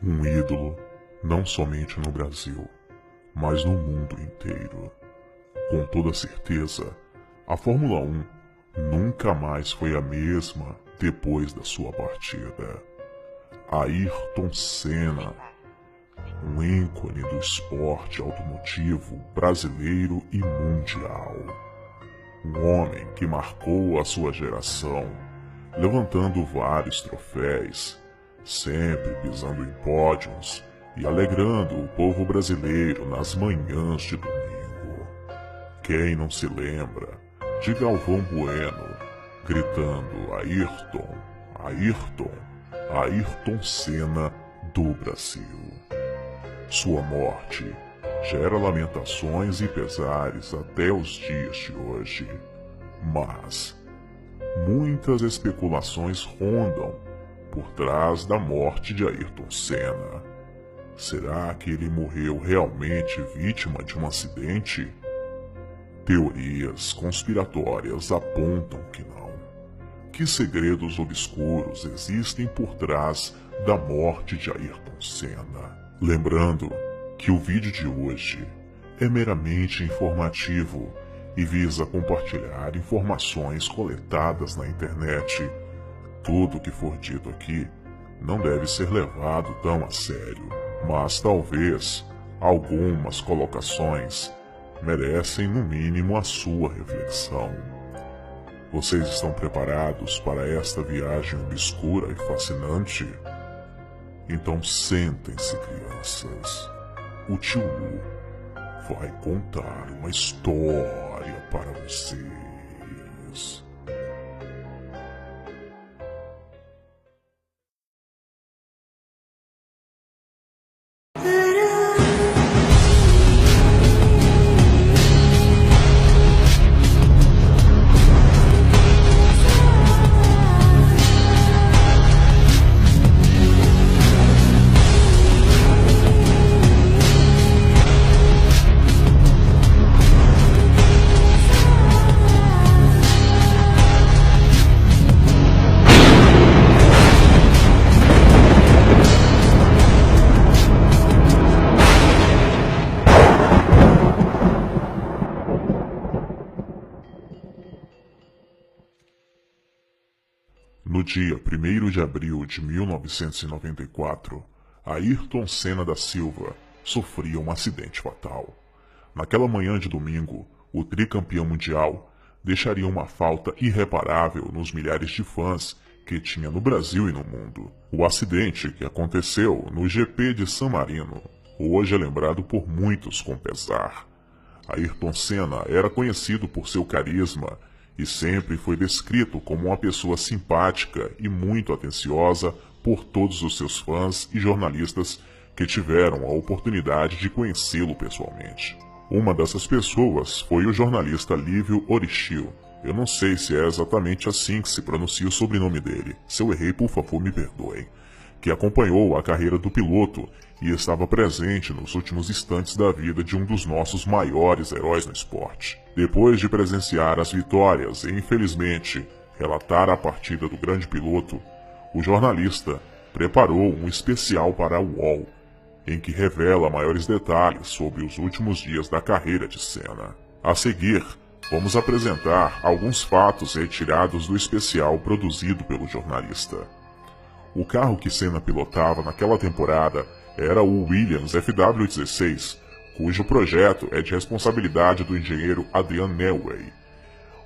Um ídolo, não somente no Brasil, mas no mundo inteiro. Com toda certeza, a Fórmula 1 nunca mais foi a mesma depois da sua partida. Ayrton Senna, um ícone do esporte automotivo brasileiro e mundial. Um homem que marcou a sua geração, levantando vários troféus, sempre pisando em pódios e alegrando o povo brasileiro nas manhãs de domingo. Quem não se lembra de Galvão Bueno gritando Ayrton, Ayrton, Ayrton Senna do Brasil. Sua morte gera lamentações e pesares até os dias de hoje, mas muitas especulações rondam por trás da morte de Ayrton Senna. Será que ele morreu realmente vítima de um acidente? Teorias conspiratórias apontam que não. Que segredos obscuros existem por trás da morte de Ayrton Senna? Lembrando que o vídeo de hoje é meramente informativo e visa compartilhar informações coletadas na internet. Tudo que for dito aqui não deve ser levado tão a sério, mas talvez algumas colocações merecem no mínimo a sua reflexão. Vocês estão preparados para esta viagem obscura e fascinante? Então sentem-se, crianças. O tio Lu vai contar uma história para vocês. No dia 1º de abril de 1994, Ayrton Senna da Silva sofria um acidente fatal. Naquela manhã de domingo, o tricampeão mundial deixaria uma falta irreparável nos milhares de fãs que tinha no Brasil e no mundo. O acidente que aconteceu no GP de San Marino hoje é lembrado por muitos com pesar. Ayrton Senna era conhecido por seu carisma e sempre foi descrito como uma pessoa simpática e muito atenciosa por todos os seus fãs e jornalistas que tiveram a oportunidade de conhecê-lo pessoalmente. Uma dessas pessoas foi o jornalista Lívio Orichil. Eu não sei se é exatamente assim que se pronuncia o sobrenome dele. Se eu errei, por favor, me perdoem. Que acompanhou a carreira do piloto e estava presente nos últimos instantes da vida de um dos nossos maiores heróis no esporte. Depois de presenciar as vitórias e, infelizmente, relatar a partida do grande piloto, o jornalista preparou um especial para a UOL, em que revela maiores detalhes sobre os últimos dias da carreira de Senna. A seguir, vamos apresentar alguns fatos retirados do especial produzido pelo jornalista. O carro que Senna pilotava naquela temporada era o Williams FW16, cujo projeto é de responsabilidade do engenheiro Adrian Newey.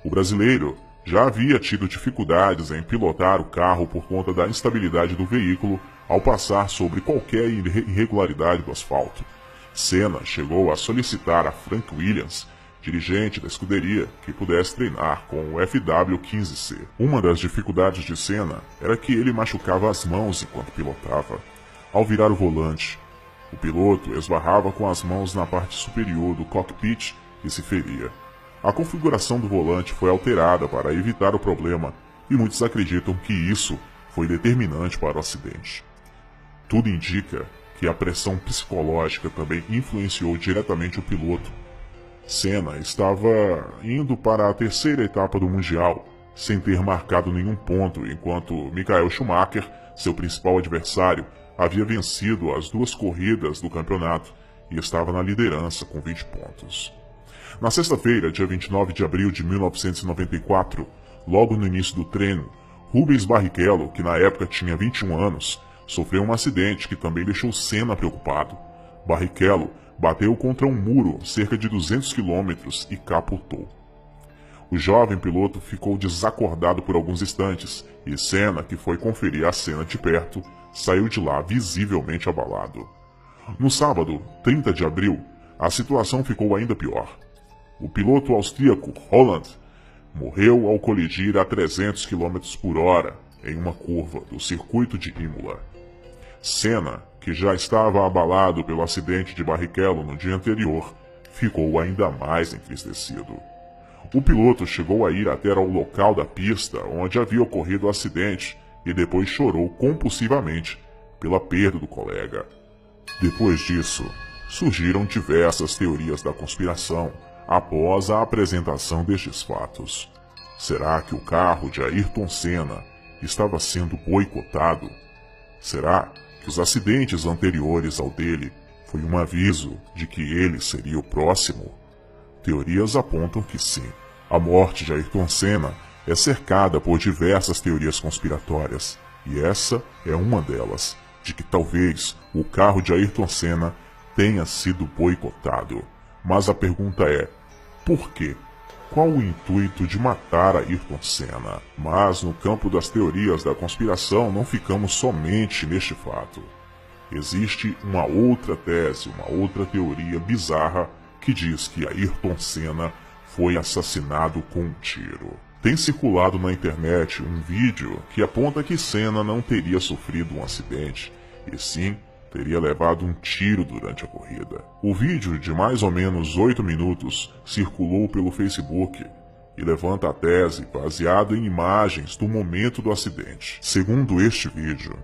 O brasileiro já havia tido dificuldades em pilotar o carro por conta da instabilidade do veículo ao passar sobre qualquer irregularidade do asfalto. Senna chegou a solicitar a Frank Williams, dirigente da escuderia, que pudesse treinar com o FW15C. Uma das dificuldades de Senna era que ele machucava as mãos enquanto pilotava. Ao virar o volante, o piloto esbarrava com as mãos na parte superior do cockpit e se feria. A configuração do volante foi alterada para evitar o problema e muitos acreditam que isso foi determinante para o acidente. Tudo indica que a pressão psicológica também influenciou diretamente o piloto. Senna estava indo para a terceira etapa do Mundial, sem ter marcado nenhum ponto, enquanto Michael Schumacher, seu principal adversário, havia vencido as 2 corridas do campeonato e estava na liderança com 20 pontos. Na sexta-feira, dia 29 de abril de 1994, logo no início do treino, Rubens Barrichello, que na época tinha 21 anos, sofreu um acidente que também deixou Senna preocupado. Barrichello bateu contra um muro cerca de 200 km e capotou. O jovem piloto ficou desacordado por alguns instantes e Senna, que foi conferir a cena de perto, saiu de lá visivelmente abalado. No sábado, 30 de abril, a situação ficou ainda pior. O piloto austríaco Holland morreu ao colidir a 300 km por hora em uma curva do circuito de Imola. Senna, que já estava abalado pelo acidente de Barrichello no dia anterior, ficou ainda mais entristecido. O piloto chegou a ir até ao local da pista onde havia ocorrido o acidente e depois chorou compulsivamente pela perda do colega. Depois disso, surgiram diversas teorias da conspiração após a apresentação destes fatos. Será que o carro de Ayrton Senna estava sendo boicotado? Será que os acidentes anteriores ao dele foi um aviso de que ele seria o próximo? Teorias apontam que sim. A morte de Ayrton Senna é cercada por diversas teorias conspiratórias, e essa é uma delas, de que talvez o carro de Ayrton Senna tenha sido boicotado. Mas a pergunta é, por quê? Qual o intuito de matar Ayrton Senna? Mas no campo das teorias da conspiração não ficamos somente neste fato. Existe uma outra tese, uma outra teoria bizarra que diz que Ayrton Senna foi assassinado com um tiro. Tem circulado na internet um vídeo que aponta que Senna não teria sofrido um acidente, e sim teria levado um tiro durante a corrida. O vídeo, de mais ou menos 8 minutos, circulou pelo Facebook e levanta a tese baseada em imagens do momento do acidente. Segundo este vídeo,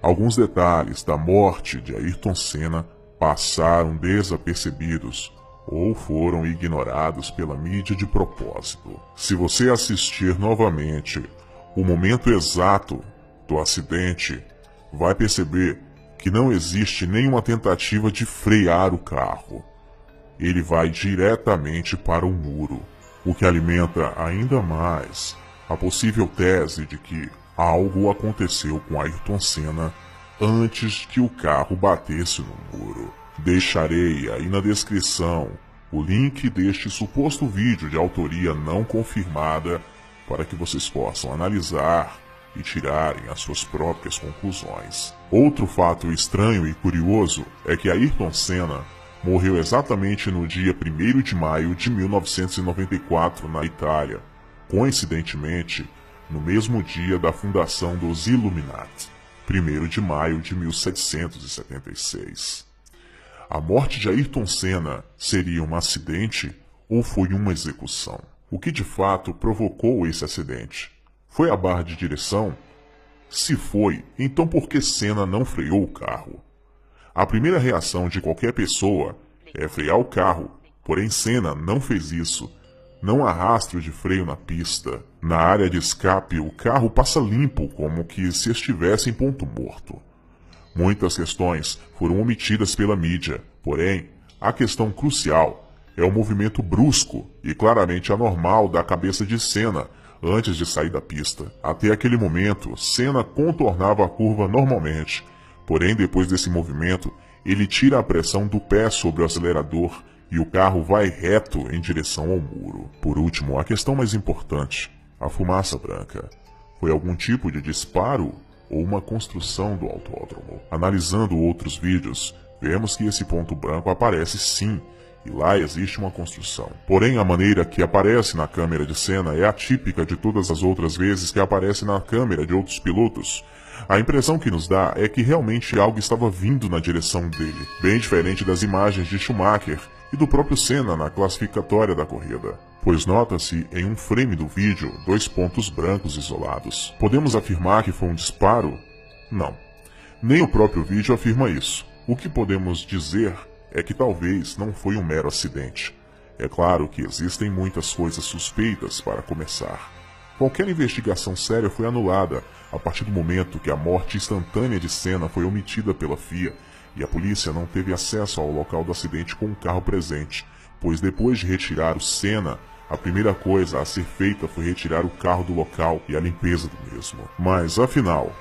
alguns detalhes da morte de Ayrton Senna passaram desapercebidos ou foram ignorados pela mídia de propósito. Se você assistir novamente o momento exato do acidente, vai perceber que não existe nenhuma tentativa de frear o carro. Ele vai diretamente para o muro, o que alimenta ainda mais a possível tese de que algo aconteceu com Ayrton Senna antes que o carro batesse no muro. Deixarei aí na descrição o link deste suposto vídeo de autoria não confirmada para que vocês possam analisar e tirarem as suas próprias conclusões. Outro fato estranho e curioso é que Ayrton Senna morreu exatamente no dia 1º de maio de 1994 na Itália, coincidentemente no mesmo dia da fundação dos Illuminati, 1º de maio de 1776. A morte de Ayrton Senna seria um acidente ou foi uma execução? O que de fato provocou esse acidente? Foi a barra de direção? Se foi, então por que Senna não freou o carro? A primeira reação de qualquer pessoa é frear o carro, porém Senna não fez isso. Não há rastro de freio na pista. Na área de escape, o carro passa limpo, como que se estivesse em ponto morto. Muitas questões foram omitidas pela mídia, porém, a questão crucial é o movimento brusco e claramente anormal da cabeça de Senna antes de sair da pista. Até aquele momento, Senna contornava a curva normalmente, porém depois desse movimento, ele tira a pressão do pé sobre o acelerador e o carro vai reto em direção ao muro. Por último, a questão mais importante, a fumaça branca. Foi algum tipo de disparo ou uma construção do autódromo? Analisando outros vídeos, vemos que esse ponto branco aparece sim, e lá existe uma construção. Porém, a maneira que aparece na câmera de Senna é atípica de todas as outras vezes que aparece na câmera de outros pilotos. A impressão que nos dá é que realmente algo estava vindo na direção dele, bem diferente das imagens de Schumacher e do próprio Senna na classificatória da corrida, pois nota-se em um frame do vídeo 2 pontos brancos isolados. Podemos afirmar que foi um disparo? Não. Nem o próprio vídeo afirma isso. O que podemos dizer é que talvez não foi um mero acidente. É claro que existem muitas coisas suspeitas para começar. Qualquer investigação séria foi anulada a partir do momento que a morte instantânea de Senna foi omitida pela FIA e a polícia não teve acesso ao local do acidente com o carro presente, pois depois de retirar o Senna, a primeira coisa a ser feita foi retirar o carro do local e a limpeza do mesmo. Mas, afinal,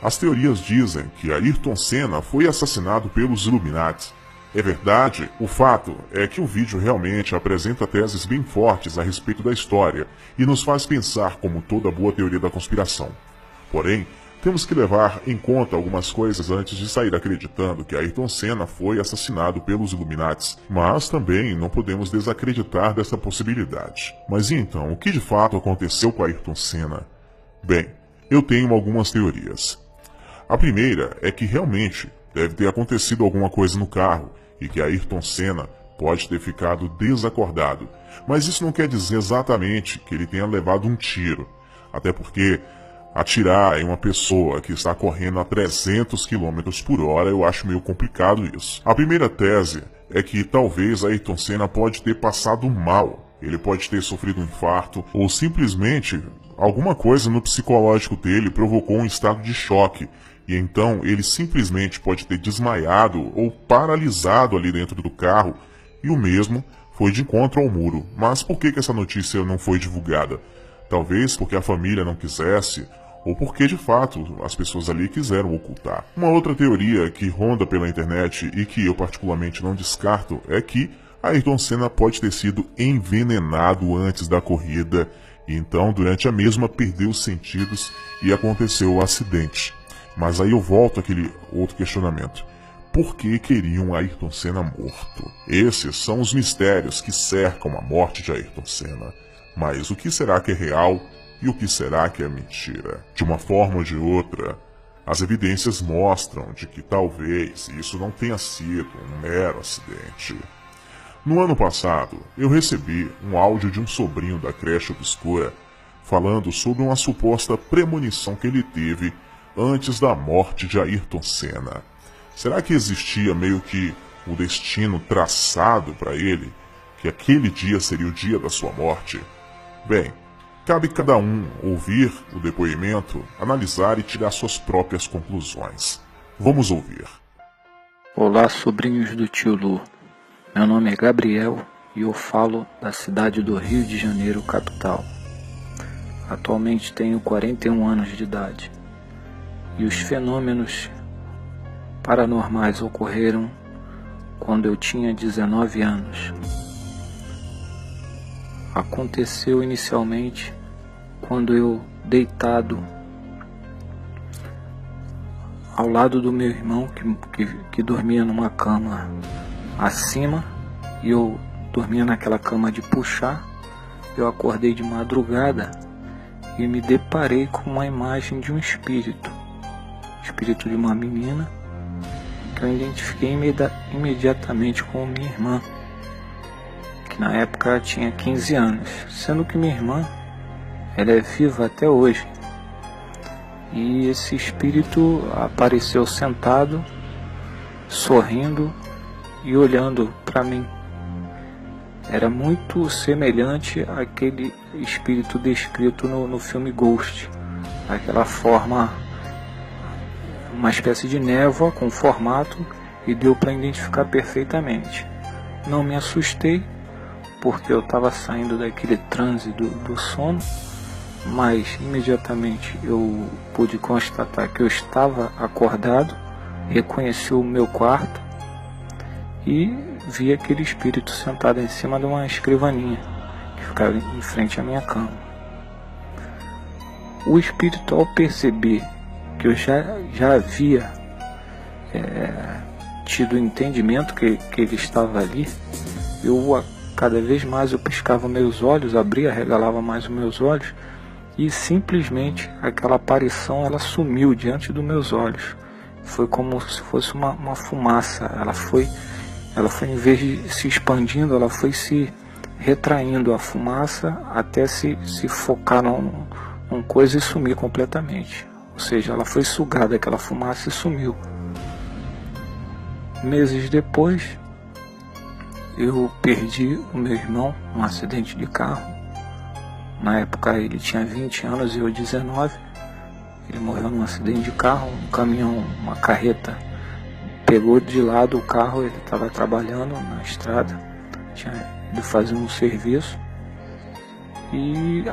as teorias dizem que Ayrton Senna foi assassinado pelos Illuminati. É verdade? O fato é que o vídeo realmente apresenta teses bem fortes a respeito da história e nos faz pensar como toda boa teoria da conspiração. Porém, temos que levar em conta algumas coisas antes de sair acreditando que Ayrton Senna foi assassinado pelos Illuminati, mas também não podemos desacreditar dessa possibilidade. Mas e então, o que de fato aconteceu com Ayrton Senna? Bem, eu tenho algumas teorias. A primeira é que realmente deve ter acontecido alguma coisa no carro e que Ayrton Senna pode ter ficado desacordado, mas isso não quer dizer exatamente que ele tenha levado um tiro, até porque atirar em uma pessoa que está correndo a 300 km por hora eu acho meio complicado isso. A primeira tese é que talvez Ayrton Senna pode ter passado mal, ele pode ter sofrido um infarto ou simplesmente alguma coisa no psicológico dele provocou um estado de choque. E então ele simplesmente pode ter desmaiado ou paralisado ali dentro do carro e o mesmo foi de encontro ao muro. Mas por que essa notícia não foi divulgada? Talvez porque a família não quisesse ou porque de fato as pessoas ali quiseram ocultar. Uma outra teoria que ronda pela internet e que eu particularmente não descarto é que Ayrton Senna pode ter sido envenenado antes da corrida e então durante a mesma perdeu os sentidos e aconteceu o acidente. Mas aí eu volto àquele outro questionamento. Por que queriam Ayrton Senna morto? Esses são os mistérios que cercam a morte de Ayrton Senna. Mas o que será que é real e o que será que é mentira? De uma forma ou de outra, as evidências mostram de que talvez isso não tenha sido um mero acidente. No ano passado, eu recebi um áudio de um sobrinho da creche obscura falando sobre uma suposta premonição que ele teve antes da morte de Ayrton Senna. Será que existia meio que o destino traçado para ele, que aquele dia seria o dia da sua morte? Bem, cabe cada um ouvir o depoimento, analisar e tirar suas próprias conclusões. Vamos ouvir. Olá, sobrinhos do tio Lu. Meu nome é Gabriel e eu falo da cidade do Rio de Janeiro, capital. Atualmente tenho 41 anos de idade. E os fenômenos paranormais ocorreram quando eu tinha 19 anos. Aconteceu inicialmente quando eu, deitado ao lado do meu irmão, que dormia numa cama acima, e eu dormia naquela cama de puxar, eu acordei de madrugada e me deparei com uma imagem de um espírito de uma menina, que eu identifiquei imediatamente com minha irmã, que na época tinha 15 anos, sendo que minha irmã, ela é viva até hoje. E esse espírito apareceu sentado, sorrindo e olhando para mim. Era muito semelhante àquele espírito descrito no filme Ghost, aquela forma, uma espécie de névoa com formato, e deu para identificar perfeitamente. Não me assustei, porque eu estava saindo daquele transe do sono, mas imediatamente eu pude constatar que eu estava acordado, reconheci o meu quarto e vi aquele espírito sentado em cima de uma escrivaninha que ficava em frente à minha cama. O espírito, ao perceber que eu já havia tido entendimento que ele estava ali, cada vez mais eu piscava meus olhos, abria, regalava mais os meus olhos, e simplesmente aquela aparição ela sumiu diante dos meus olhos. Foi como se fosse uma fumaça. Ela foi, em vez de se expandindo, ela foi se retraindo, a fumaça, até se focar num coisa e sumir completamente. Ou seja, ela foi sugada, aquela fumaça, e sumiu. Meses depois, eu perdi o meu irmão num acidente de carro. Na época ele tinha 20 anos e eu 19. Ele morreu num acidente de carro, um caminhão, uma carreta pegou de lado o carro, ele estava trabalhando na estrada, tinha ido fazer um serviço e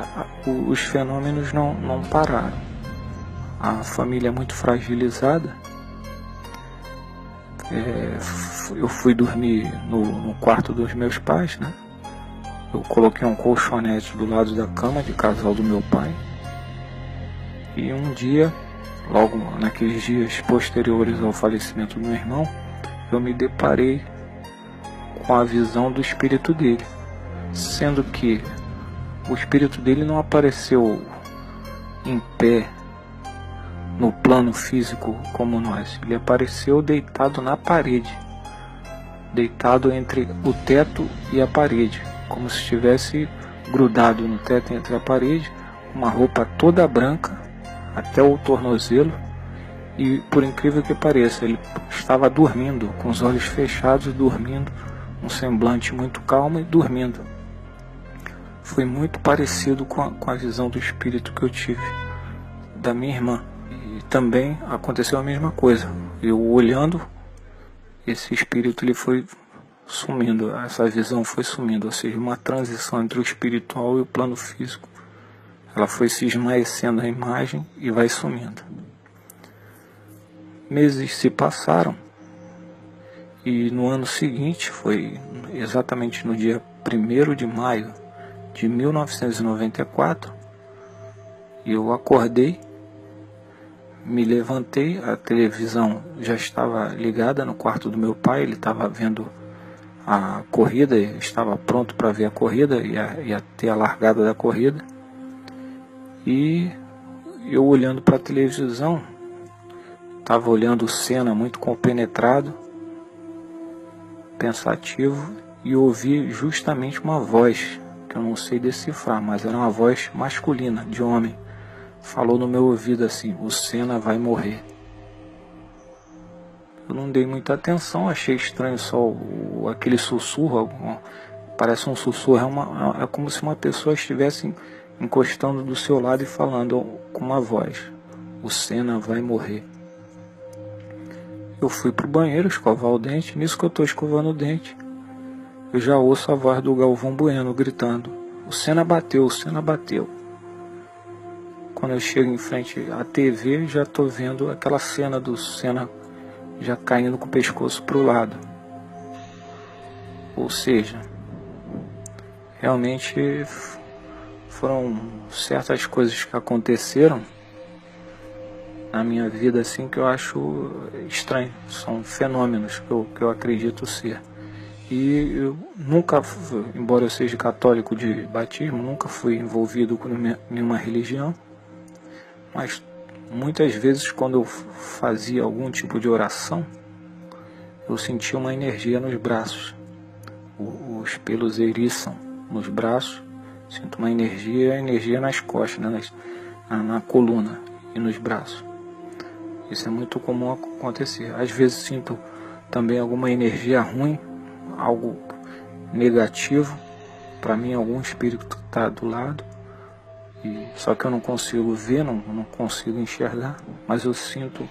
os fenômenos não pararam. A família é muito fragilizada. Eu fui dormir no quarto dos meus pais, né? Eu coloquei um colchonete do lado da cama de casal do meu pai. E um dia, logo naqueles dias posteriores ao falecimento do meu irmão, eu me deparei com a visão do espírito dele, sendo que o espírito dele não apareceu em pé no plano físico como nós. Ele apareceu deitado na parede, deitado entre o teto e a parede, como se estivesse grudado no teto entre a parede, uma roupa toda branca até o tornozelo, e por incrível que pareça, ele estava dormindo, com os olhos fechados, dormindo, um semblante muito calmo e dormindo. Foi muito parecido com a visão do espírito que eu tive da minha irmã. E também aconteceu a mesma coisa. Eu olhando, esse espírito ele foi sumindo, essa visão foi sumindo, ou seja, uma transição entre o espiritual e o plano físico. Ela foi se esmaecendo a imagem e vai sumindo. Meses se passaram e no ano seguinte, foi exatamente no dia 1º de maio de 1994, eu acordei, me levantei, a televisão já estava ligada no quarto do meu pai, ele estava vendo a corrida, estava pronto para ver a corrida, ia ter a largada da corrida. E eu olhando para a televisão, estava olhando o Senna muito compenetrado, pensativo, e ouvi justamente uma voz, que eu não sei decifrar, mas era uma voz masculina, de homem. Falou no meu ouvido assim: o Senna vai morrer. Eu não dei muita atenção, achei estranho só aquele sussurro, parece um sussurro, é como se uma pessoa estivesse encostando do seu lado e falando com uma voz: o Senna vai morrer. Eu fui pro banheiro escovar o dente. Nisso que eu estou escovando o dente, eu já ouço a voz do Galvão Bueno gritando: o Senna bateu, o Senna bateu. Quando eu chego em frente à TV, já estou vendo aquela cena do Senna já caindo com o pescoço pro lado. Ou seja, realmente foram certas coisas que aconteceram na minha vida assim que eu acho estranho. São fenômenos que eu acredito ser. E eu nunca, embora eu seja católico de batismo, nunca fui envolvido com nenhuma religião, mas muitas vezes quando eu fazia algum tipo de oração, eu sentia uma energia nos braços. Os pelos eriçam nos braços, sinto uma energia nas costas, né, na coluna e nos braços. Isso é muito comum acontecer. Às vezes sinto também alguma energia ruim, algo negativo, para mim algum espírito está do lado, só que eu não consigo ver, não consigo enxergar, mas eu sinto,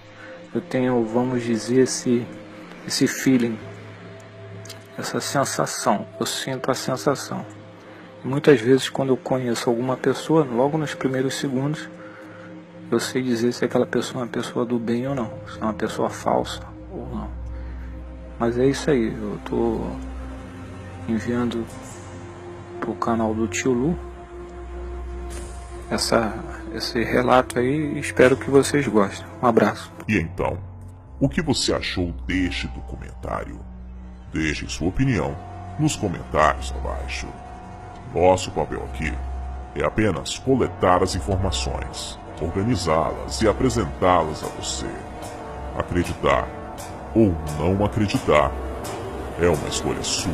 eu tenho, vamos dizer, esse feeling, essa sensação, eu sinto a sensação. E muitas vezes quando eu conheço alguma pessoa, logo nos primeiros segundos, eu sei dizer se aquela pessoa é uma pessoa do bem ou não, se é uma pessoa falsa ou não. Mas é isso aí, eu estou enviando para o canal do Tio Lu esse relato aí, e espero que vocês gostem. Um abraço. E então, o que você achou deste documentário? Deixe sua opinião nos comentários abaixo. Nosso papel aqui é apenas coletar as informações, organizá-las e apresentá-las a você. Acreditar ou não acreditar é uma escolha sua.